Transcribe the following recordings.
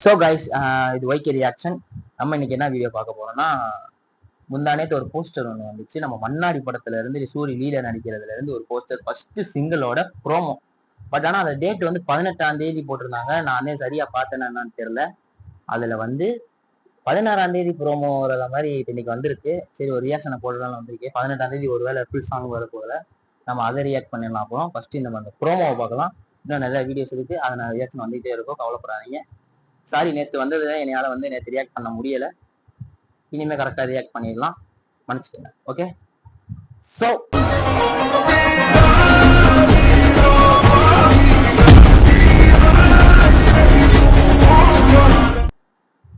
So guys, இது YK reaction. நம்ம இன்னைக்கு என்ன வீடியோ பார்க்க போறோம்னா, முந்தானேத்து ஒரு போஸ்டர் ஒன்று வந்துச்சு. நம்ம மன்னாடி படத்துல இருந்து சூரி லீல நடிக்கிறதுல இருந்து ஒரு போஸ்டர், ஃபர்ஸ்ட் சிங்கிளோட ப்ரோமோ. பட் ஆனால் அந்த டேட் வந்து 18ஆம் தேதி போட்டிருந்தாங்க. நானே சரியா பார்த்தேன்னா என்னன்னு தெரியல. அதுல வந்து 16ஆம் தேதி ப்ரோமோ வர மாதிரி இன்னைக்கு வந்திருக்கு. சரி, ஒரு ரியாக்ஷனை போடுறதால வந்திருக்கு. 18ஆம் தேதி ஒரு வேலை ஃபுல் சாங் வர போகல. நம்ம அதை ரியாக்ட் பண்ணிடலாம். அப்புறம் ஃபர்ஸ்ட் இந்த அந்த ப்ரோமோவை பார்க்கலாம். இன்னும் நிறைய வீடியோஸ் இருக்கு, அதை நான் ரியாக்ஷன் வந்துகிட்டே இருக்கும், கவலைப்படாதீங்க. சாரி, நேற்று வந்ததுல என்னால் வந்து நேற்று ரியாக்ட் பண்ண முடியலை. இனிமேல் கரெக்டாக ரியாக்ட் பண்ணிடலாம், மன்னிச்சுக்கோங்க. ஓகே, ஸோ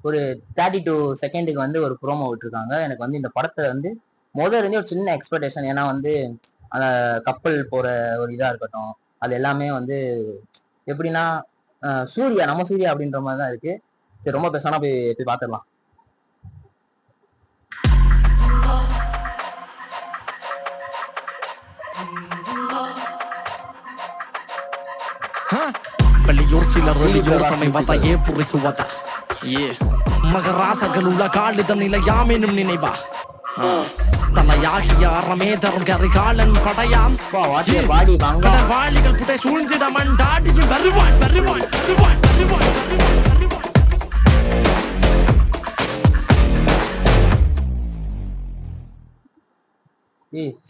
ஒரு 32 செகண்டுக்கு வந்து ஒரு ப்ரோமோ விட்டுருக்காங்க. எனக்கு வந்து இந்த படத்தை வந்து முதல்ல இருந்தே ஒரு சின்ன எக்ஸ்பெக்டேஷன். ஏன்னா வந்து அந்த கப்பல் போற ஒரு இதா இருக்கட்டும், அது எல்லாமே வந்து எப்படின்னா சூர்யா, நம்ம சூர்யா அப்படின்ற மாதிரி தான் இருக்கு. சரி, ரொம்ப பேசாம போய் பார்த்துடலாம். வெளியூர் சிலர் வெளியூர் தம்மை வந்தா ஏ புரிக்குவதா ஏ மகராசர்கள் உள்ள காலித நிலையாமெனும் நினைவா தலையாகிய அறமே தரும் கரிகாலன் படையாம் வாளிகள் புட்டை சூழ்ந்திட மண்டாடியும் வருவான் வருவான் வருவான் வருவான்.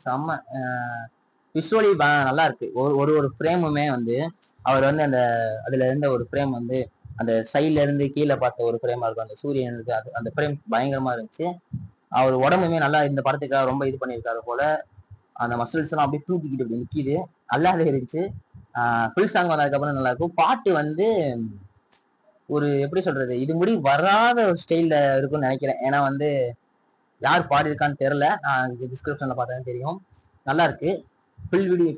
செம்ம விஷுவலி நல்லா இருக்கு. ஒரு ஃப்ரேமுமே வந்து அவர் வந்து அந்த அதுல இருந்த ஒரு ஃப்ரேம் வந்து அந்த சைட்ல இருந்து கீழே பார்த்த ஒரு ஃப்ரேமா இருக்கும். அந்த சூரியன் இருக்கு, அது அந்த ஃப்ரேம் பயங்கரமா இருந்துச்சு. அவர் உடம்புமே நல்லா இந்த படத்துக்காக ரொம்ப இது பண்ணியிருக்காரு போல. அந்த மசில்ஸ் எல்லாம் அப்படியே தூக்கிக்கிட்டு இப்படி நிக்கிது, நல்லாவே இருந்துச்சு. ஃபுல் சாங் வந்ததுக்கப்புறம் நல்லா இருக்கும். பாட்டு வந்து ஒரு எப்படி சொல்றது, இது முடி வராத ஒரு ஸ்டைல்ல இருக்கும்னு நினைக்கிறேன். ஏன்னா வந்து யார் பாடியிருக்கான்னு தெரியல, நான் டிஸ்கிரிப்ஷன்ல பார்த்தா தெரியும். நல்லா இருக்கு.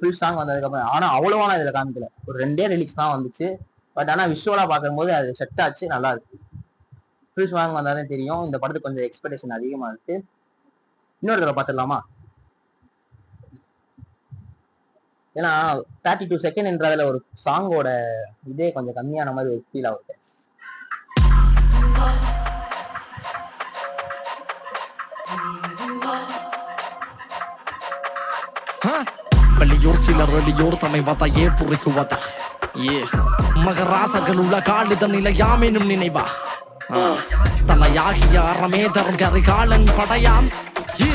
ஃபுல் சாங் வந்ததுக்கப்புறம் ஆனால் அவ்வளோவா இதில் காமிக்கல. ஒரு 2 ரிலீக்ஸ் தான் வந்துச்சு. பட் ஆனால் விஷுவலாக பார்க்கும்போது அது செட் ஆச்சு, நல்லா இருக்கு. ஃபுல் சாங் வந்தாலே தெரியும். இந்த படத்துக்கு கொஞ்சம் எக்ஸ்பெக்டேஷன் அதிகமாக இருக்கு. இன்னொரு தடவை பார்த்துடலாமா? ஏன்னா 32 செகண்ட்ன்றதுல ஒரு சாங்கோட இதே கொஞ்சம் கம்மியான மாதிரி ஒரு ஃபீல் ஆகுது. வெளியூர் சிலர் வெளியூர் தம்மை வந்தா ஏ புரிக்குவதா ஏ மகராசர்கள் உள்ள காலித நிலையாமெனும் நினைவா தலையாகிய அறமே தரும் கரிகாலன் படையாம் ஏ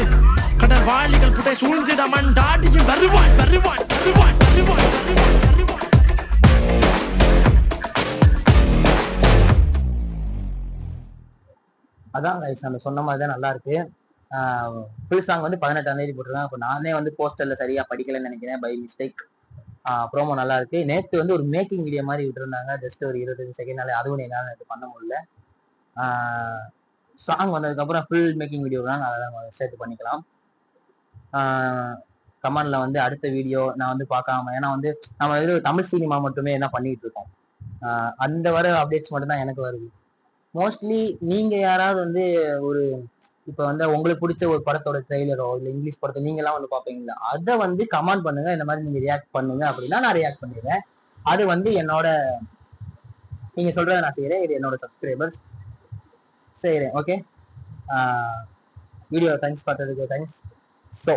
கடல் வாளிகள் புட்டை சூழ்ந்திட மண்டாடியும் வருவான் வருவான் வருவான் வருவான். அதான் கைஸ், நம்ம சொன்ன மாதிரி தான் நல்லா இருக்கு. ஃபுல் சாங் வந்து 18ஆம் தேதி போட்டிருக்காங்க. இப்போ நானே வந்து போஸ்டர்ல சரியா படிக்கலன்னு நினைக்கிறேன், பை மிஸ்டேக். ப்ரோமோ நல்லா இருக்கு. நேற்று வந்து ஒரு மேக்கிங் வீடியோ மாதிரி விட்டுருந்தாங்க, ஜஸ்ட் ஒரு 25 செகண்ட்னால. அதுவும் என்னால் எனக்கு பண்ண முடியல. சாங் வந்ததுக்கப்புறம் ஃபுல் மேக்கிங் வீடியோ தான், அதை நம்ம சேர்த்து பண்ணிக்கலாம். கமெண்ட்ல வந்து அடுத்த வீடியோ நான் வந்து பார்க்காம, ஏன்னா வந்து நம்ம வந்து தமிழ் சினிமா மட்டுமே என்ன பண்ணிட்டு இருக்கோம், அந்த வர அப்டேட்ஸ் மட்டும் தான் எனக்கு வருது. மோஸ்ட்லி நீங்க யாராவது வந்து ஒரு இப்போ வந்து உங்களுக்கு பிடிச்ச ஒரு படத்தோட ட்ரெய்லரோ இல்லை இங்கிலீஷ் படத்தை நீங்களாம் வந்து பார்ப்பீங்களா, அதை வந்து கமெண்ட் பண்ணுங்க. இந்த மாதிரி நீங்க ரியாக்ட் பண்ணுங்க அப்படின்னா நான் ரியாக்ட் பண்ணிடுவேன். அது வந்து என்னோட, நீங்க சொல்றதை நான் செய்யறேன். இது என்னோட சப்ஸ்கிரைபர்ஸ் செய்யறேன். ஓகே, வீடியோ தேங்க்ஸ் பார்த்ததுக்கு தேங்க்ஸ். ஸோ